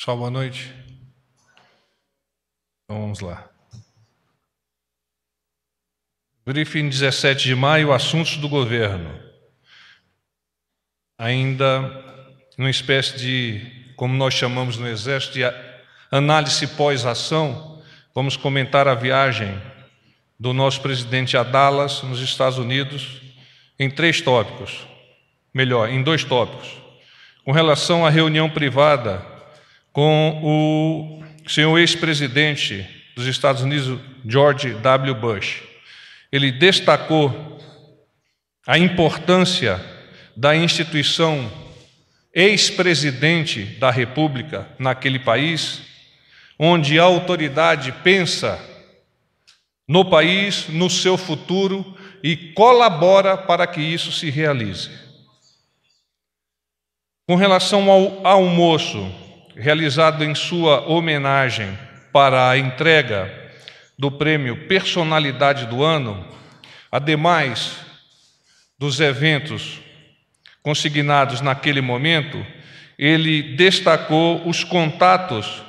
Pessoal, boa noite. Então vamos lá. Briefing 17 de maio, assuntos do governo. Ainda uma espécie de, como nós chamamos no Exército, de análise pós-ação, vamos comentar a viagem do nosso presidente a Dallas, nos Estados Unidos, em em 2 tópicos. Com relação à reunião privada com o senhor ex-presidente dos Estados Unidos, George W. Bush. Ele destacou a importância da instituição ex-presidente da República naquele país, onde a autoridade pensa no país, no seu futuro e colabora para que isso se realize. Com relação ao almoço realizado em sua homenagem para a entrega do prêmio Personalidade do Ano, ademais dos eventos consignados naquele momento, ele destacou os contatos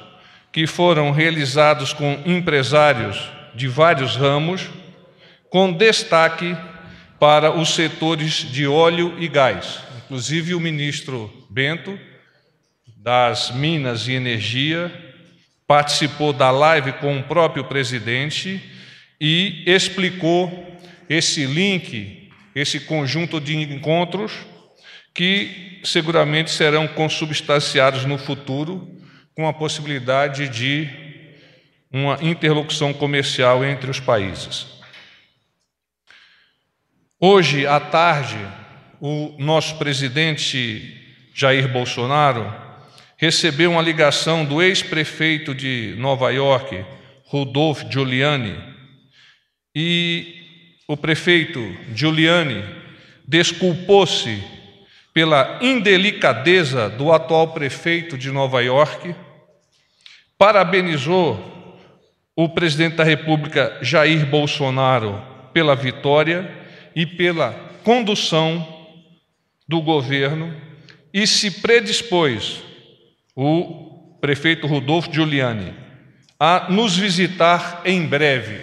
que foram realizados com empresários de vários ramos, com destaque para os setores de óleo e gás. Inclusive o ministro Bento, das Minas e Energia, participou da live com o próprio presidente e explicou esse link, esse conjunto de encontros que seguramente serão consubstanciados no futuro com a possibilidade de uma interlocução comercial entre os países. Hoje à tarde, o nosso presidente Jair Bolsonaro recebeu uma ligação do ex-prefeito de Nova York, Rudolph Giuliani, e o prefeito Giuliani desculpou-se pela indelicadeza do atual prefeito de Nova York, parabenizou o presidente da República, Jair Bolsonaro, pela vitória e pela condução do governo e se predispôs, o prefeito Rudolph Giuliani, a nos visitar em breve.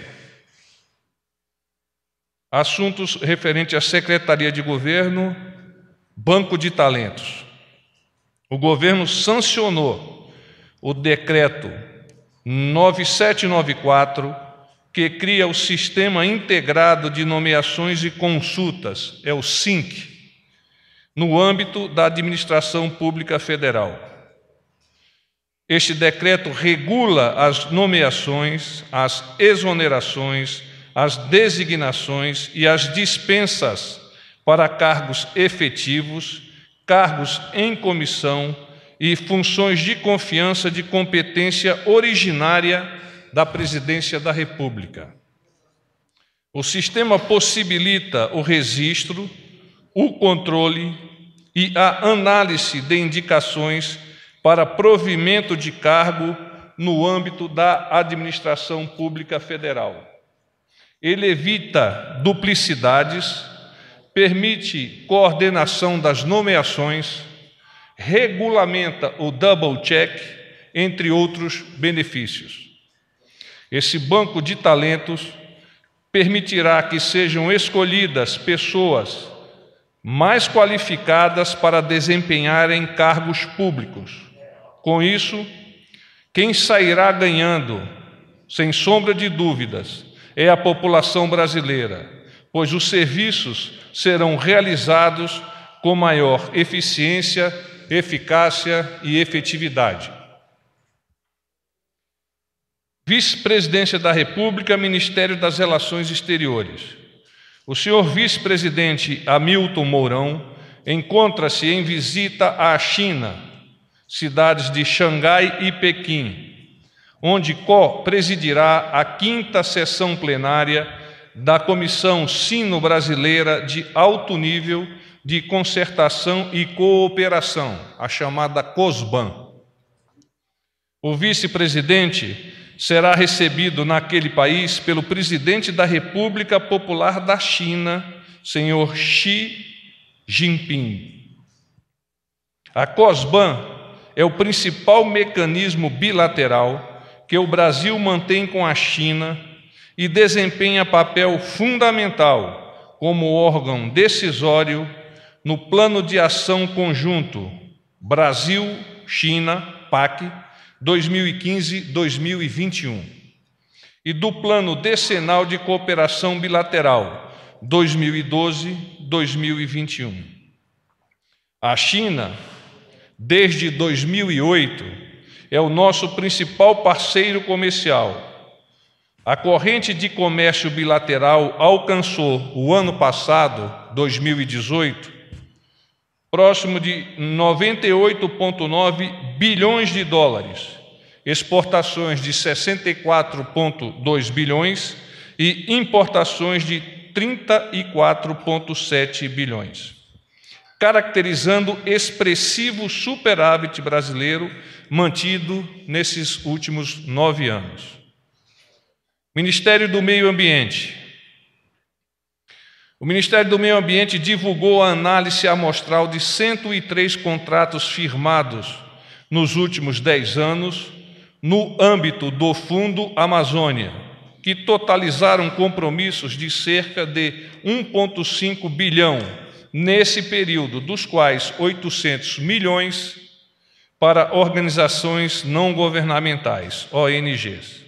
Assuntos referentes à Secretaria de Governo, Banco de Talentos. O governo sancionou o decreto 9794, que cria o Sistema Integrado de Nomeações e Consultas, é o SINC, no âmbito da Administração Pública Federal. Este decreto regula as nomeações, as exonerações, as designações e as dispensas para cargos efetivos, cargos em comissão e funções de confiança de competência originária da Presidência da República. O sistema possibilita o registro, o controle e a análise de indicações para provimento de cargo no âmbito da administração pública federal. Ele evita duplicidades, permite coordenação das nomeações, regulamenta o double check, entre outros benefícios. Esse banco de talentos permitirá que sejam escolhidas pessoas mais qualificadas para desempenharem cargos públicos. Com isso, quem sairá ganhando, sem sombra de dúvidas, é a população brasileira, pois os serviços serão realizados com maior eficiência, eficácia e efetividade. Vice-Presidência da República, Ministério das Relações Exteriores. O senhor vice-presidente Hamilton Mourão encontra-se em visita à China, cidades de Xangai e Pequim, onde co-presidirá a 5ª sessão plenária da Comissão Sino-Brasileira de Alto Nível de Concertação e Cooperação, a chamada COSBAN. O vice-presidente será recebido naquele país pelo presidente da República Popular da China, senhor Xi Jinping. A COSBAN é o principal mecanismo bilateral que o Brasil mantém com a China e desempenha papel fundamental como órgão decisório no Plano de Ação Conjunto Brasil-China, PAC, 2015-2021, e do Plano Decenal de Cooperação Bilateral, 2012-2021. A China, desde 2008, é o nosso principal parceiro comercial. A corrente de comércio bilateral alcançou, o ano passado, 2018, próximo de 98,9 bilhões de dólares, exportações de 64,2 bilhões e importações de 34,7 bilhões, caracterizando expressivo superávit brasileiro mantido nesses últimos 9 anos. Ministério do Meio Ambiente. O Ministério do Meio Ambiente divulgou a análise amostral de 103 contratos firmados nos últimos 10 anos no âmbito do Fundo Amazônia, que totalizaram compromissos de cerca de 1,5 bilhão nesse período, dos quais 800 milhões para organizações não governamentais, ONGs.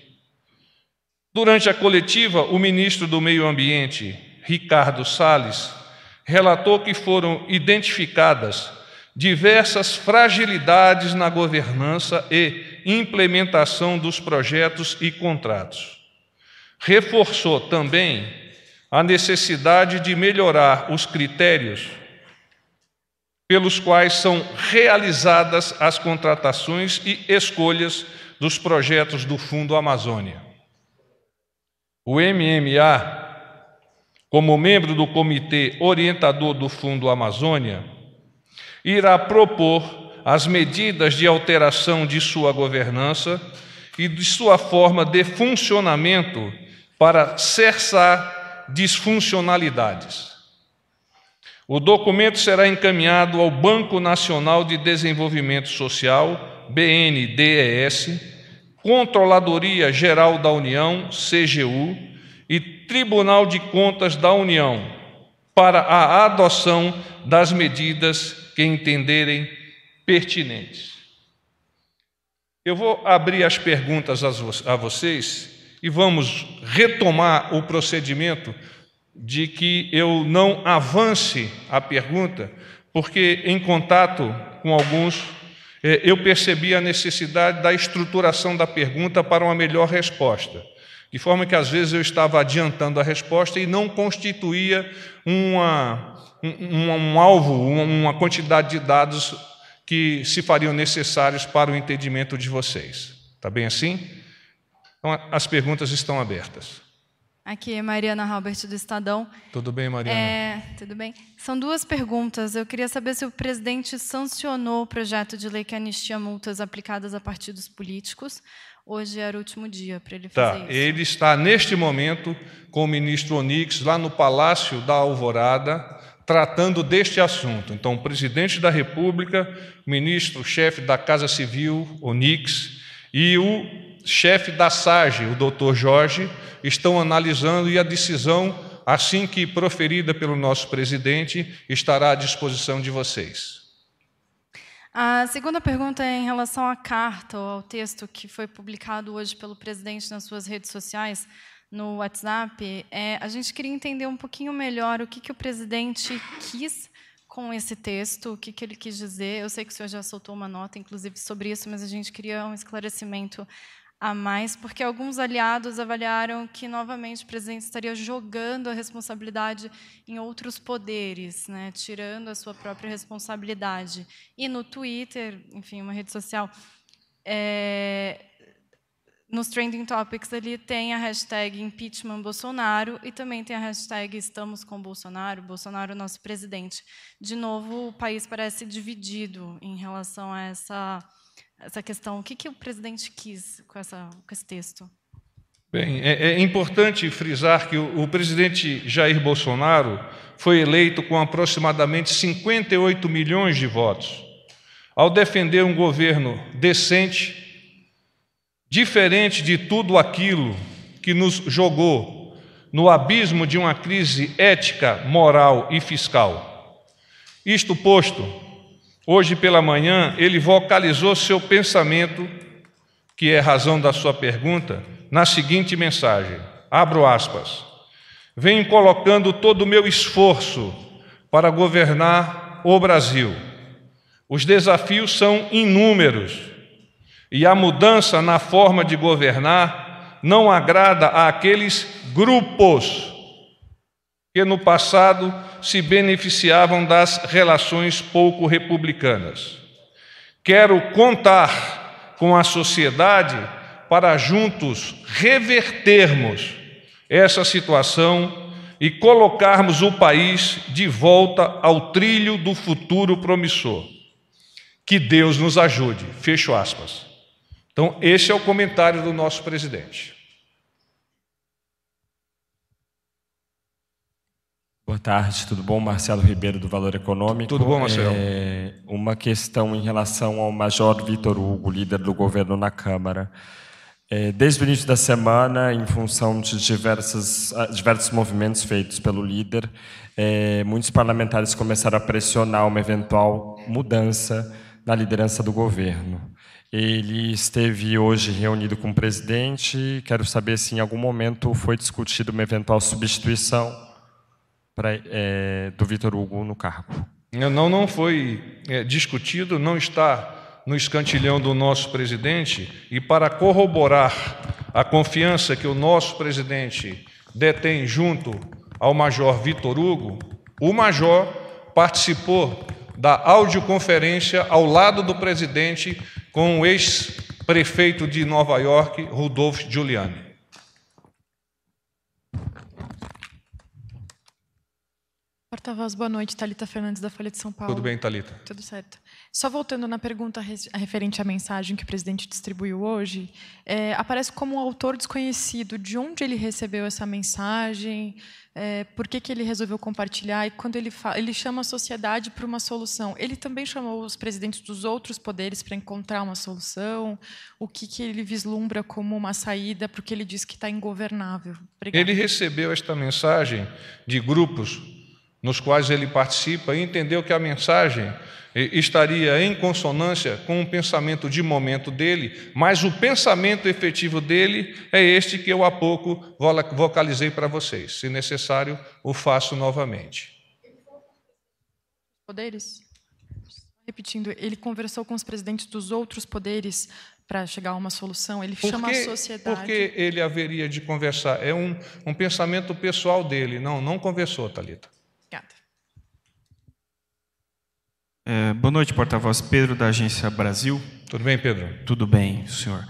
Durante a coletiva, o ministro do Meio Ambiente, Ricardo Salles, relatou que foram identificadas diversas fragilidades na governança e implementação dos projetos e contratos. Reforçou também a necessidade de melhorar os critérios pelos quais são realizadas as contratações e escolhas dos projetos do Fundo Amazônia. O MMA, como membro do Comitê Orientador do Fundo Amazônia, irá propor as medidas de alteração de sua governança e de sua forma de funcionamento para cessar disfuncionalidades. O documento será encaminhado ao Banco Nacional de Desenvolvimento Social, BNDES, Controladoria Geral da União, CGU, e Tribunal de Contas da União, para a adoção das medidas que entenderem pertinentes. Eu vou abrir as perguntas a vocês e vamos retomar o procedimento de que eu não avance a pergunta, porque em contato com alguns eu percebi a necessidade da estruturação da pergunta para uma melhor resposta, de forma que às vezes eu estava adiantando a resposta e não constituía um alvo, uma quantidade de dados que se fariam necessários para o entendimento de vocês. Está bem assim? Então, as perguntas estão abertas. Aqui é Mariana Halbert, do Estadão. Tudo bem, Mariana? Tudo bem. São duas perguntas. Eu queria saber se o presidente sancionou o projeto de lei que anistia multas aplicadas a partidos políticos. Hoje era o último dia para ele fazer isso. Ele está, neste momento, com o ministro Onyx, lá no Palácio da Alvorada, tratando deste assunto. Então, o presidente da República, o ministro-chefe da Casa Civil, Onyx, e o chefe da SAGE, o doutor Jorge, estão analisando e a decisão, assim que proferida pelo nosso presidente, estará à disposição de vocês. A segunda pergunta é em relação à carta ou ao texto que foi publicado hoje pelo presidente nas suas redes sociais, no WhatsApp. A gente queria entender um pouquinho melhor o que o presidente quis com esse texto, o que ele quis dizer. Eu sei que o senhor já soltou uma nota, inclusive, sobre isso, mas a gente queria um esclarecimento a mais, porque alguns aliados avaliaram que, novamente, o presidente estaria jogando a responsabilidade em outros poderes, né, tirando a sua própria responsabilidade. E no Twitter, enfim, uma rede social, nos Trending Topics, ele tem a hashtag impeachment Bolsonaro e também tem a hashtag estamos com Bolsonaro, Bolsonaro nosso presidente. De novo, o país parece dividido em relação a essa questão. O que o presidente quis com esse texto? Bem, é importante frisar que o presidente Jair Bolsonaro foi eleito com aproximadamente 58 milhões de votos. ao defender um governo decente, diferente de tudo aquilo que nos jogou no abismo de uma crise ética, moral e fiscal. Isto posto, hoje pela manhã ele vocalizou seu pensamento, que é razão da sua pergunta, na seguinte mensagem, abro aspas: venho colocando todo o meu esforço para governar o Brasil. Os desafios são inúmeros e a mudança na forma de governar não agrada àqueles grupos que no passado se beneficiavam das relações pouco republicanas. Quero contar com a sociedade para juntos revertermos essa situação e colocarmos o país de volta ao trilho do futuro promissor. Que Deus nos ajude. Fecho aspas. Então, esse é o comentário do nosso presidente. Boa tarde, tudo bom? Marcelo Ribeiro, do Valor Econômico. Tudo bom, Marcelo? Uma questão em relação ao Major Vitor Hugo, líder do governo na Câmara. Desde o início da semana, em função de diversos movimentos feitos pelo líder, muitos parlamentares começaram a pressionar uma eventual mudança na liderança do governo. Ele esteve hoje reunido com o presidente. Quero saber se em algum momento foi discutido uma eventual substituição do Vitor Hugo no cargo. Não foi discutido, não está no escantilhão do nosso presidente, e para corroborar a confiança que o nosso presidente detém junto ao Major Vitor Hugo, o Major participou da audioconferência ao lado do presidente com o ex-prefeito de Nova York, Rudolph Giuliani. Porta-voz, boa noite. Thalita Fernandes, da Folha de São Paulo. Tudo bem, Thalita? Tudo certo. Só voltando na pergunta referente à mensagem que o presidente distribuiu hoje, aparece como um autor desconhecido. De onde ele recebeu essa mensagem? Por que ele resolveu compartilhar? E quando ele chama a sociedade para uma solução, ele também chamou os presidentes dos outros poderes para encontrar uma solução? O que ele vislumbra como uma saída para o que ele diz que está ingovernável? Obrigada. Ele recebeu esta mensagem de grupos nos quais ele participa e entendeu que a mensagem estaria em consonância com o pensamento de momento dele, mas o pensamento efetivo dele é este que eu há pouco vocalizei para vocês. Se necessário, o faço novamente. Poderes? Repetindo, ele conversou com os presidentes dos outros poderes para chegar a uma solução? Ele chama a sociedade... Por que ele haveria de conversar? É um pensamento pessoal dele. Não conversou, Thalita. Boa noite, porta-voz. Pedro, da Agência Brasil. Tudo bem, Pedro? Tudo bem, senhor.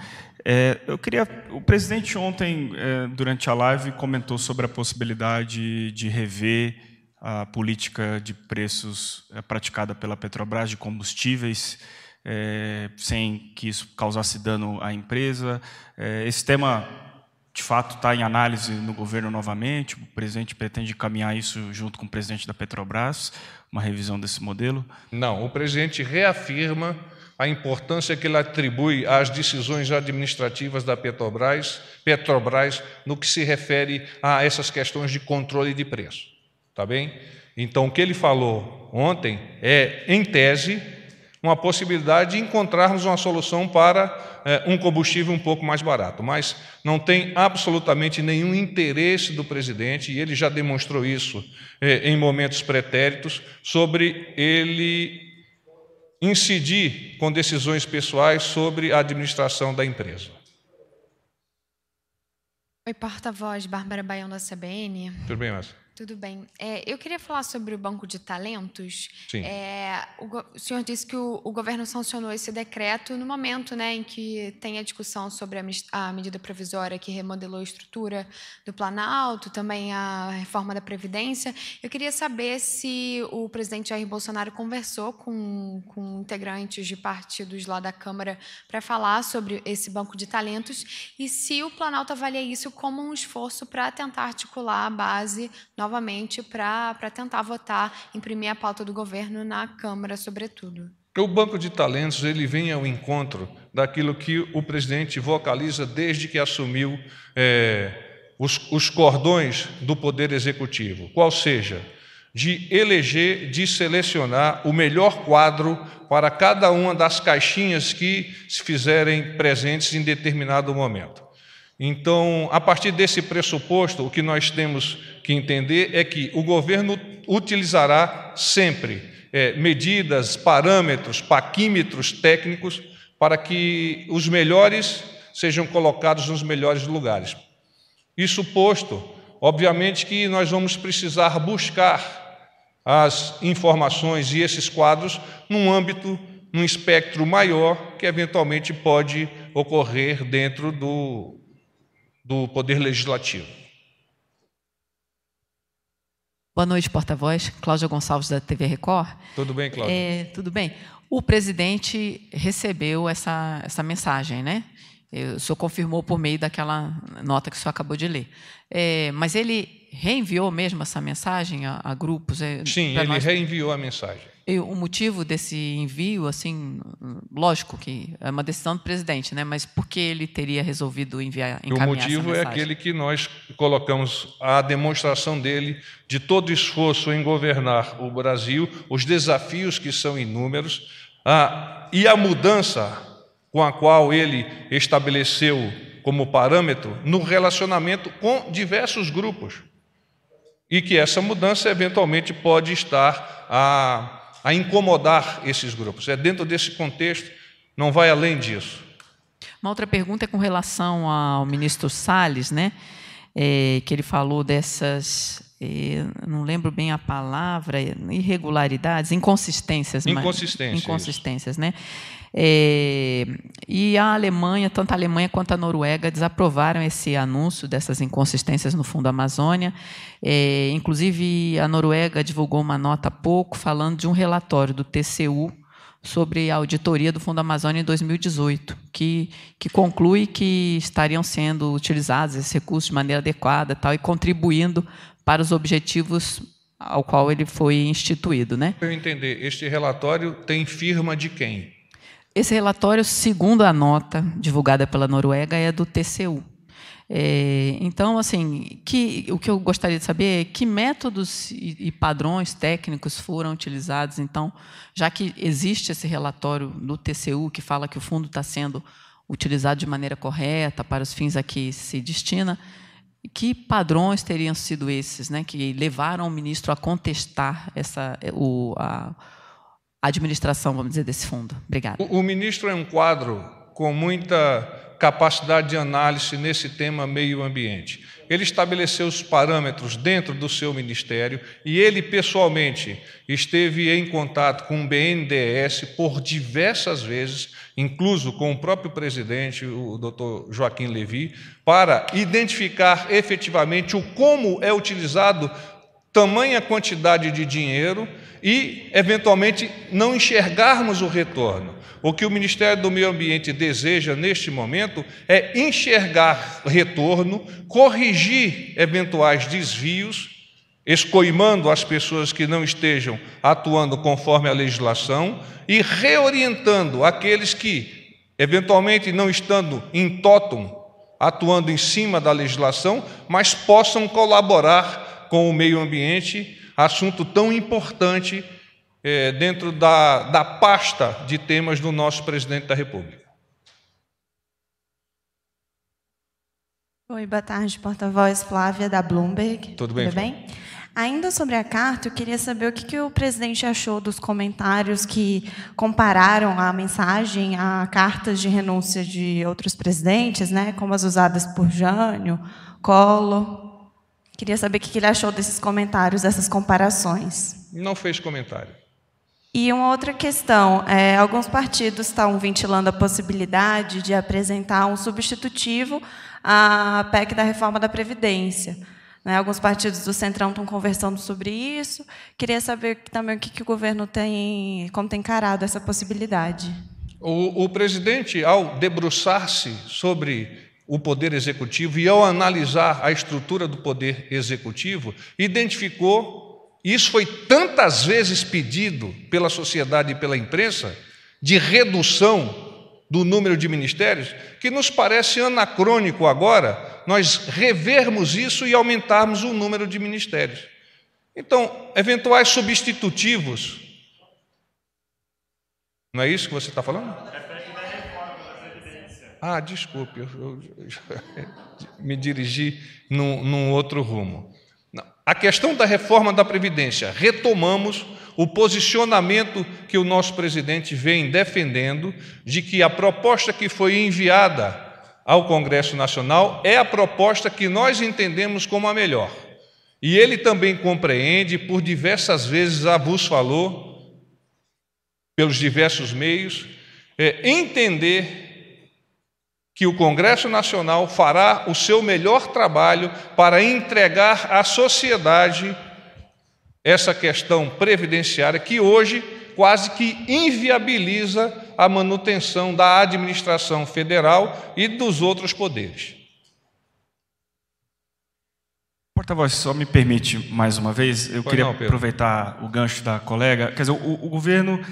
O presidente ontem, durante a live, comentou sobre a possibilidade de rever a política de preços praticada pela Petrobras de combustíveis, sem que isso causasse dano à empresa. Esse tema, de fato, está em análise no governo novamente. O presidente pretende caminhar isso junto com o presidente da Petrobras, uma revisão desse modelo? Não, o presidente reafirma a importância que ele atribui às decisões administrativas da Petrobras no que se refere a essas questões de controle de preço. Tá bem? Então, o que ele falou ontem é, em tese, uma possibilidade de encontrarmos uma solução para um combustível um pouco mais barato, mas não tem absolutamente nenhum interesse do presidente, e ele já demonstrou isso em momentos pretéritos, sobre ele incidir com decisões pessoais sobre a administração da empresa. Oi, porta-voz, Bárbara Baião, da CBN. Tudo bem, Márcia? Tudo bem. Eu queria falar sobre o Banco de Talentos. Sim. O senhor disse que o governo sancionou esse decreto no momento, né, em que tem a discussão sobre a medida provisória que remodelou a estrutura do Planalto, também a reforma da Previdência. Eu queria saber se o presidente Jair Bolsonaro conversou com integrantes de partidos lá da Câmara para falar sobre esse Banco de Talentos e se o Planalto avalia isso como um esforço para tentar articular a base novamente para tentar votar, imprimir a pauta do governo na Câmara, sobretudo. O banco de talentos ele vem ao encontro daquilo que o presidente vocaliza desde que assumiu os cordões do Poder Executivo, qual seja, de eleger, de selecionar o melhor quadro para cada uma das caixinhas que se fizerem presentes em determinado momento. Então, a partir desse pressuposto, o que nós temos que entender é que o governo utilizará sempre medidas, parâmetros, paquímetros técnicos para que os melhores sejam colocados nos melhores lugares. Isso posto, obviamente que nós vamos precisar buscar as informações e esses quadros num âmbito, num espectro maior que eventualmente pode ocorrer dentro do Poder Legislativo. Boa noite, porta-voz. Cláudia Gonçalves, da TV Record. Tudo bem, Cláudia? Tudo bem. O presidente recebeu essa mensagem, né? O senhor confirmou por meio daquela nota que o senhor acabou de ler. Mas ele reenviou mesmo essa mensagem a grupos? Sim, ele reenviou a mensagem. E o motivo desse envio, assim, lógico que é uma decisão do presidente, né? Mas por que ele teria resolvido encaminhar essa mensagem? O motivo é aquele que nós colocamos a demonstração dele de todo o esforço em governar o Brasil, os desafios que são inúmeros, e a mudança com a qual ele estabeleceu como parâmetro no relacionamento com diversos grupos. E que essa mudança, eventualmente, pode estar a incomodar esses grupos. É dentro desse contexto, não vai além disso. Uma outra pergunta é com relação ao ministro Salles, né? Que ele falou dessas, não lembro bem a palavra, irregularidades, inconsistências. Inconsistências, né? E a Alemanha, tanto a Alemanha quanto a Noruega, desaprovaram esse anúncio dessas inconsistências no Fundo Amazônia. Inclusive, a Noruega divulgou uma nota há pouco falando de um relatório do TCU sobre a auditoria do Fundo Amazônia em 2018, que conclui que estariam sendo utilizados esses recursos de maneira adequada e contribuindo para os objetivos ao qual ele foi instituído, né? Para eu entender, este relatório tem firma de quem? Esse relatório, segundo a nota divulgada pela Noruega, é do TCU. Então, assim, o que eu gostaria de saber é que métodos e padrões técnicos foram utilizados, então, já que existe esse relatório do TCU que fala que o fundo está sendo utilizado de maneira correta para os fins a que se destina, que padrões teriam sido esses, né, que levaram o ministro a contestar a administração, vamos dizer, desse fundo? Obrigada. O ministro é um quadro com muita capacidade de análise nesse tema meio ambiente. Ele estabeleceu os parâmetros dentro do seu ministério e ele, pessoalmente, esteve em contato com o BNDES por diversas vezes, incluso com o próprio presidente, o Dr. Joaquim Levy, para identificar efetivamente como é utilizado tamanha quantidade de dinheiro e, eventualmente, não enxergarmos o retorno. O que o Ministério do Meio Ambiente deseja, neste momento, é enxergar retorno, corrigir eventuais desvios, escoimando as pessoas que não estejam atuando conforme a legislação e reorientando aqueles que, eventualmente, não estando em totum, atuando em cima da legislação, mas possam colaborar com o meio ambiente, assunto tão importante dentro da pasta de temas do nosso presidente da República. Oi, boa tarde, porta-voz Flávia, da Bloomberg. Tudo bem, Flávia? Ainda sobre a carta, eu queria saber o que o presidente achou dos comentários que compararam a mensagem a cartas de renúncia de outros presidentes, né, como as usadas por Jânio, Collor. Queria saber o que ele achou desses comentários, dessas comparações. Não fez comentário. E uma outra questão, alguns partidos estão ventilando a possibilidade de apresentar um substitutivo à PEC da reforma da Previdência. Né? Alguns partidos do Centrão estão conversando sobre isso. Queria saber também o que o governo como tem encarado essa possibilidade. O presidente, ao debruçar-se sobre o Poder Executivo e ao analisar a estrutura do Poder Executivo, identificou, e isso foi tantas vezes pedido pela sociedade e pela imprensa, de redução do número de ministérios, que nos parece anacrônico agora nós revermos isso e aumentarmos o número de ministérios. Então, eventuais substitutivos, não é isso que você está falando? Ah, desculpe, eu me dirigi num outro rumo. Não. A questão da reforma da Previdência, retomamos o posicionamento que o nosso presidente vem defendendo, de que a proposta que foi enviada ao Congresso Nacional é a proposta que nós entendemos como a melhor. E ele também compreende, por diversas vezes vos falou, pelos diversos meios, entender que o Congresso Nacional fará o seu melhor trabalho para entregar à sociedade essa questão previdenciária que hoje quase que inviabiliza a manutenção da administração federal e dos outros poderes. Porta-voz, só me permite mais uma vez, eu queria aproveitar o gancho da colega. Quer dizer, o governo,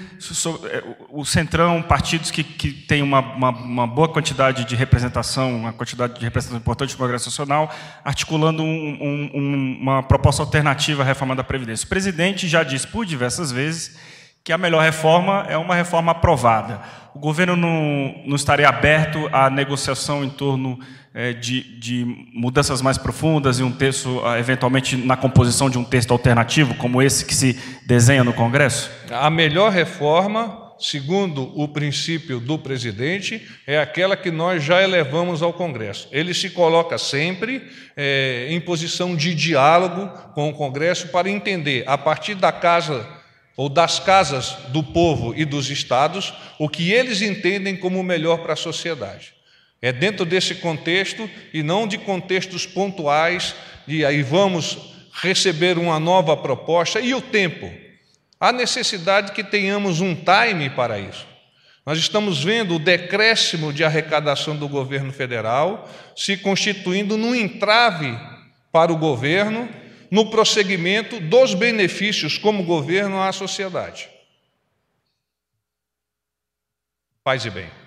o Centrão, partidos que têm uma boa quantidade de representação, uma quantidade de representação importante no Congresso Nacional, articulando uma proposta alternativa à reforma da Previdência. O presidente já disse por diversas vezes que a melhor reforma é uma reforma aprovada. O governo não estaria aberto à negociação em torno de mudanças mais profundas e um texto, eventualmente, na composição de um texto alternativo, como esse que se desenha no Congresso? A melhor reforma, segundo o princípio do presidente, é aquela que nós já elevamos ao Congresso. Ele se coloca sempre em posição de diálogo com o Congresso para entender, a partir da casa ou das casas do povo e dos estados, o que eles entendem como melhor para a sociedade. É dentro desse contexto e não de contextos pontuais, e aí vamos receber uma nova proposta. E o tempo? Há necessidade que tenhamos um time para isso. Nós estamos vendo o decréscimo de arrecadação do governo federal se constituindo num entrave para o governo no prosseguimento dos benefícios como governo à sociedade. Paz e bem.